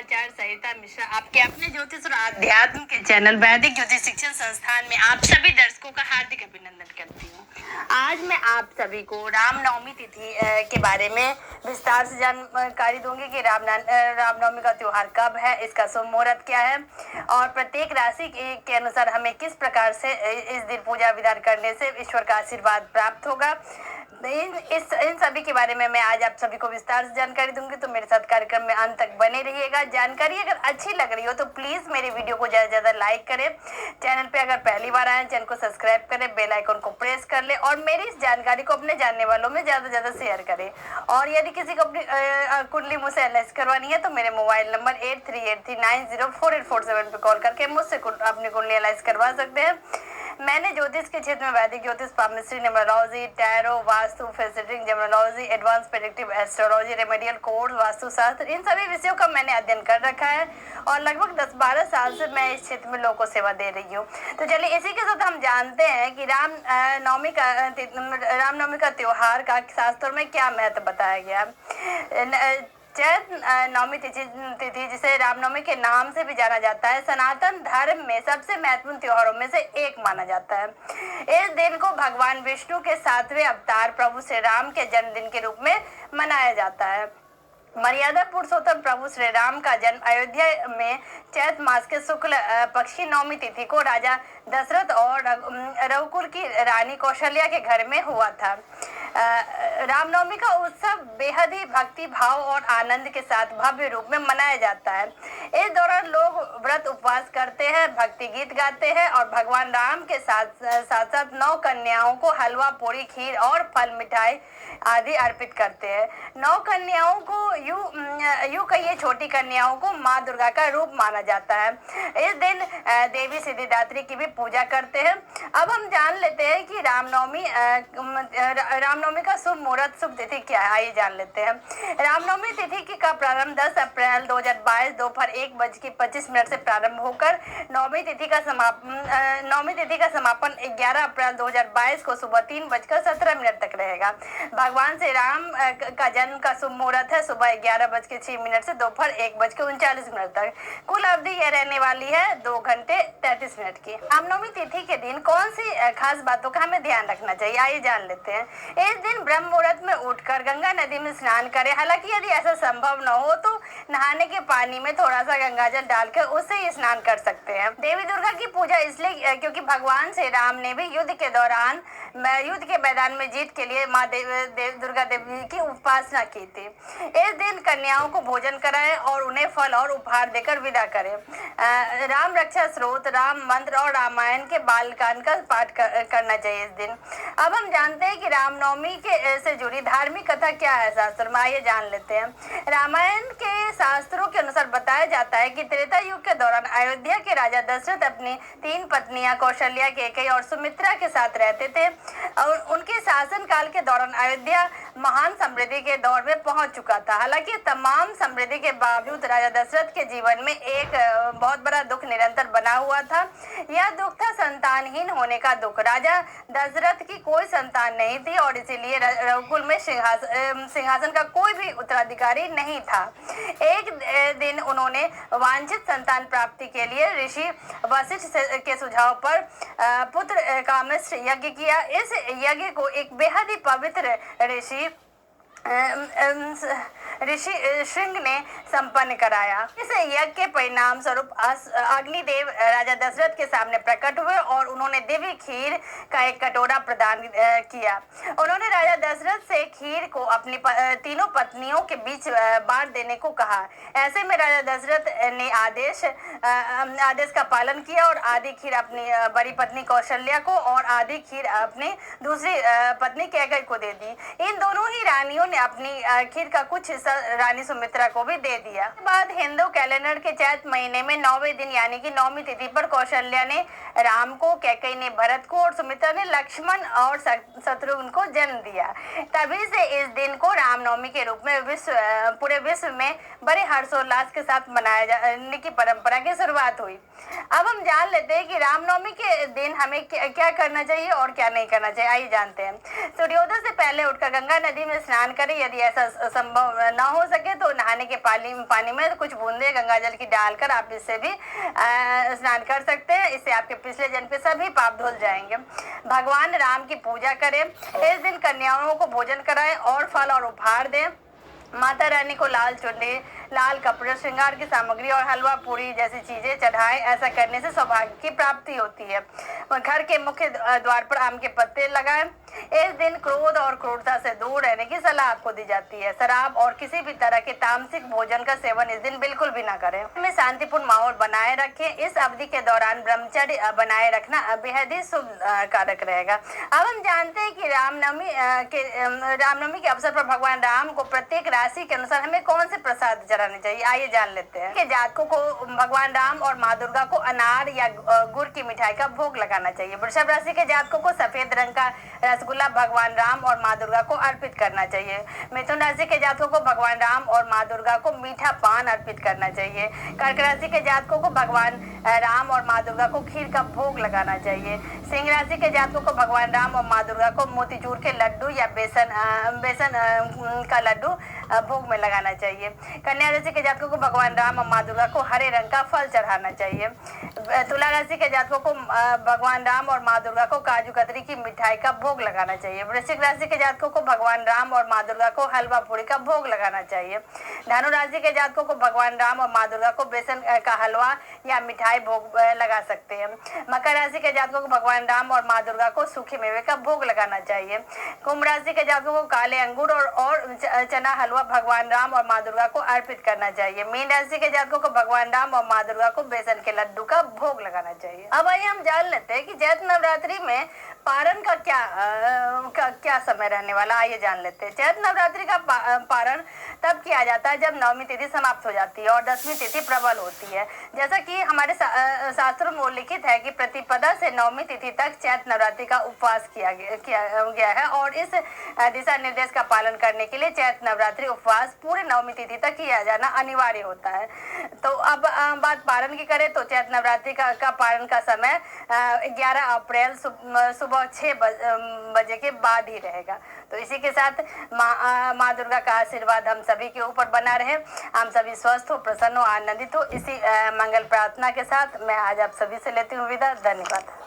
आचार्य सरिता मिश्रा आपके अपने ज्योतिष और आध्यात्म के चैनल वैदिक ज्योतिष शिक्षण संस्थान में आप सभी दर्शकों का हार्दिक अभिनंदन करती हूँ। आज मैं आप सभी को रामनवमी तिथि के बारे में विस्तार से जानकारी दूंगी कि रामनवमी का त्योहार कब है, इसका शुभ मुहूर्त क्या है और प्रत्येक राशि के अनुसार हमें किस प्रकार से इस दिन पूजा विधान करने से ईश्वर का आशीर्वाद प्राप्त होगा। इन सभी के बारे में मैं आज आप सभी को विस्तार से जानकारी दूंगी, तो मेरे साथ कार्यक्रम में अंत तक बने रहिएगा। जानकारी अगर अच्छी लग रही हो तो प्लीज मेरे वीडियो को ज्यादा ज्यादा लाइक करें, चैनल पे अगर पहली बार आए चैनल को सब्सक्राइब करें, बेल आइकन को प्रेस कर ले और मेरी इस जानकारी को अपने जानने वालों में ज्यादा ज्यादा शेयर करें। और यदि किसी को अपनी कुंडली मुझसे एनालाइज करवानी है तो मेरे मोबाइल नंबर 8383904847 पे कॉल करके मुझसे अपनी कुंडली एनालाइज करवा सकते हैं। मैंने ज्योतिष के क्षेत्र में वैदिक ज्योतिष, पामिस्ट्री, न्यूमरोलॉजी, टैरो, वास्तु, फेसिटिंग, gemology, advance predictive astrology, remedial code, vastu shastra, इन सभी विषयों का मैंने अध्ययन कर रखा है और लगभग 10-12 साल से मैं इस क्षेत्र में लोगों को सेवा दे रही हूँ। तो चलिए इसी के साथ हम जानते हैं कि रामनवमी का त्योहार का शास्त्रों में क्या महत्व बताया गया। चैत नवमी तिथि जिसे रामनवमी के नाम से भी जाना जाता है, सनातन धर्म में सबसे महत्वपूर्ण त्योहारों में से एक माना जाता है। इस दिन को भगवान विष्णु के 7वें अवतार प्रभु श्री राम के जन्मदिन के रूप में मनाया जाता है। मर्यादा पुरुषोत्तम प्रभु श्री राम का जन्म अयोध्या में चैत मास के शुक्ल पक्ष की नवमी तिथि को राजा दशरथ और रघुकुल की रानी कौशल्या के घर में हुआ था। रामनवमी का उत्सव बेहद ही भक्ति भाव और आनंद के साथ भव्य रूप में मनाया जाता है। इस दौरान लोग व्रत उपवास करते हैं, भक्ति गीत गाते हैं और भगवान राम के साथ 9 कन्याओं को हलवा, पूरी, खीर और फल मिठाई आदि अर्पित करते हैं। 9 कन्याओं को यूं कहिए छोटी कन्याओं को माँ दुर्गा का रूप माना जाता है। इस दिन देवी सिद्धिदात्री की भी पूजा करते हैं। अब हम जान लेते हैं कि रामनवमी का शुभ मुहूर्त, शुभ तिथि क्या है, आइए जान लेते हैं। रामनवमी तिथि का प्रारंभ 10 अप्रैल 2022 दोपहर 1:25 से प्रारंभ होकर नवमी तिथि का समापन 11 अप्रैल 2022 को सुबह 3:17 तक रहेगा। भगवान श्री राम का जन्म का शुभ मुहूर्त है सुबह 11:06 से दोपहर 1:39 तक। कुल अवधि यह रहने वाली है 2 घंटे 33 मिनट की। रामनवमी तिथि के दिन कौन सी खास बातों का हमें ध्यान रखना चाहिए, आइए जान लेते हैं। इस दिन ब्रह्म मुहूर्त में उठकर गंगा नदी में स्नान करें। हालांकि यदि ऐसा संभव न हो तो नहाने के पानी में थोड़ा सा गंगाजल डालकर उससे ही स्नान कर सकते हैं। देवी दुर्गा की पूजा इसलिए क्योंकि भगवान श्री राम ने भी युद्ध के मैदान में जीत के लिए माँ दुर्गा देवी की उपासना की थी। इस दिन कन्याओं को भोजन कराएं और उन्हें फल और उपहार देकर विदा करें। राम रक्षा स्रोत, राम मंत्र और रामायण के बालकांड का पाठ करना चाहिए इस दिन। अब हम जानते हैं कि रामनवमी से जुड़ी धार्मिक कथा क्या है शास्त्र में, आइए जान लेते हैं। रामायण के शास्त्रों के अनुसार बताया जाता है कि त्रेता युग के दौरान अयोध्या के राजा दशरथ अपनी 3 पत्नियां कौशल्या, कैकेयी और सुमित्रा के साथ रहते थे और उनके शासन काल के दौरान अयोध्या महान समृद्धि के दौर में पहुंच चुका था। हालांकि तमाम समृद्धि के बावजूद राजा दशरथ के जीवन में एक बहुत बड़ा दुख निरंतर बना हुआ था। यह दुख था संतानहीन होने का दुख। राजा दशरथ की कोई संतान नहीं थी और इसीलिए रघुकुल में सिंहासन का कोई भी उत्तराधिकारी नहीं था। एक दिन उन्होंने वांछित संतान प्राप्ति के लिए ऋषि वशिष्ठ के सुझाव पर पुत्र कामेष्ट यज्ञ किया। इस यज्ञ को एक बेहद ही पवित्र ऋषि श्रृंग ने संपन्न कराया। इस यज्ञ के परिणाम स्वरूप अग्निदेव राजा दशरथ के सामने प्रकट हुए और उन्होंने दिव्य खीर का एक कटोरा प्रदान किया। उन्होंने राजा दशरथ से खीर को अपनी तीनों पत्नियों के बीच बांट देने को कहा। ऐसे में राजा दशरथ ने आदेश का पालन किया और आधी खीर अपनी बड़ी पत्नी कौशल्या को और आधी खीर अपनी दूसरी पत्नी कैकेयी को दे दी। इन दोनों ही रानियों ने अपनी खीर का कुछ हिस्सा रानी सुमित्रा को भी दे दिया। बाद हिंदू कैलेंडर के चैत महीने में 9वें दिन यानी कि नवमी तिथि पर कौशल्या ने राम को, कैकेयी ने भरत को और सुमित्रा ने लक्ष्मण और शत्रुघ्न को जन्म दिया। तभी से इस दिन को रामनवमी के रूप में पूरे विश्व में बड़े हर्षोल्लास के साथ मनाया जाने की परंपरा की शुरुआत हुई। अब हम जान लेते हैं कि रामनवमी के दिन हमें क्या करना चाहिए और क्या नहीं करना चाहिए, आइए जानते हैं। सूर्योदय से पहले उठकर गंगा नदी में स्नान करें। यदि ऐसा संभव ना हो सके तो नहाने के पानी में कुछ बूंदे गंगा जल की डालकर आप इससे भी स्नान कर सकते हैं। इससे आपके पिछले जन्म के सभी पाप धुल जाएंगे। भगवान राम की पूजा करें। इस दिन कन्याओं को भोजन कराएं और फल और उपहार दें। माता रानी को लाल चुन्नी, लाल कपड़े, श्रृंगार की सामग्री और हलवा पूरी जैसी चीजें चढ़ाएं। ऐसा करने से सौभाग्य की प्राप्ति होती है। घर के मुख्य द्वार पर आम के पत्ते लगाएं। इस दिन क्रोध और क्रूरता से दूर रहने की सलाह आपको दी जाती है। शराब और किसी भी तरह के तामसिक भोजन का सेवन इस दिन बिल्कुल भी ना करें। में शांतिपूर्ण माहौल बनाए रखें। इस अवधि के दौरान ब्रह्मचर्य बनाए रखना बेहद ही शुभ कारक रहेगा। अब हम जानते हैं कि रामनवमी के अवसर पर भगवान राम को प्रत्येक राशि के अनुसार हमें कौन से प्रसाद चढ़ाने चाहिए, आइए जान लेते हैं। के जातकों को भगवान राम और माँ दुर्गा को अनार या गुड़ की मिठाई का भोग लगाना चाहिए। वृषभ राशि के जातकों को सफेद रंग का रसगुल्ला भगवान राम और माँ दुर्गा को अर्पित करना चाहिए। मिथुन राशि के जातकों को भगवान राम और माँ दुर्गा को मीठा पान अर्पित करना चाहिए। कर्क राशि के जातकों को भगवान राम और माँ दुर्गा को खीर का भोग लगाना चाहिए। सिंह राशि के जातकों को भगवान राम और माँ दुर्गा को मोतीचूर के लड्डू या बेसन का लड्डू भोग में लगाना चाहिए। कन्या राशि के जातकों को भगवान राम और माँ दुर्गा को हरे रंग का फल चढ़ाना चाहिए। तुला राशि के जातकों को भगवान राम और माँ दुर्गा को काजू कतरी की मिठाई का भोग लगाना चाहिए। वृश्चिक राशि के जातकों को भगवान राम और माँ दुर्गा को हलवा पूरी का भोग लगाना चाहिए। धनु राशि के जातकों को भगवान राम और माँ दुर्गा को बेसन का हलवा या मिठाई भोग लगा सकते हैं। मकर राशि के जातकों को भगवान राम और माँ दुर्गा को सूखे मेवे का भोग लगाना चाहिए। कुंभ राशि के जातकों को काले अंगूर और चना हलवा भगवान राम और माँ दुर्गा को अर्पित करना चाहिए। मीन राशि के जातकों को भगवान राम और माँ दुर्गा को बेसन के लड्डू का भोग लगाना चाहिए। अब आइए हम जान लेते हैं कि चैत्र नवरात्रि में पारण का क्या समय रहने वाला, आइए जान लेते हैं। चैत्र नवरात्रि का पारण तब किया जाता है जब नवमी तिथि समाप्त हो जाती है और दसवीं तिथि प्रबल होती है। जैसा कि हमारे शास्त्रों में उल्लिखित है कि प्रतिपदा से नवमी तिथि तक चैत्र नवरात्रि का उपवास किया गया है और इस दिशा निर्देश का पालन करने के लिए चैत्र नवरात्रि उपवास पूरे नवमी तिथि तक किया जाना अनिवार्य होता है। तो अब बात पारण की करें तो चैत्र नवरात्रि का पारण का समय 11 अप्रैल सुबह 6 बजे के बाद ही रहेगा। तो इसी के साथ माँ दुर्गा का आशीर्वाद हम सभी के ऊपर बना रहे। हम सभी स्वस्थ हो, प्रसन्न हो, आनंदित हो। इसी मंगल प्रार्थना के साथ मैं आज आप सभी से लेती हूँ विदा। धन्यवाद।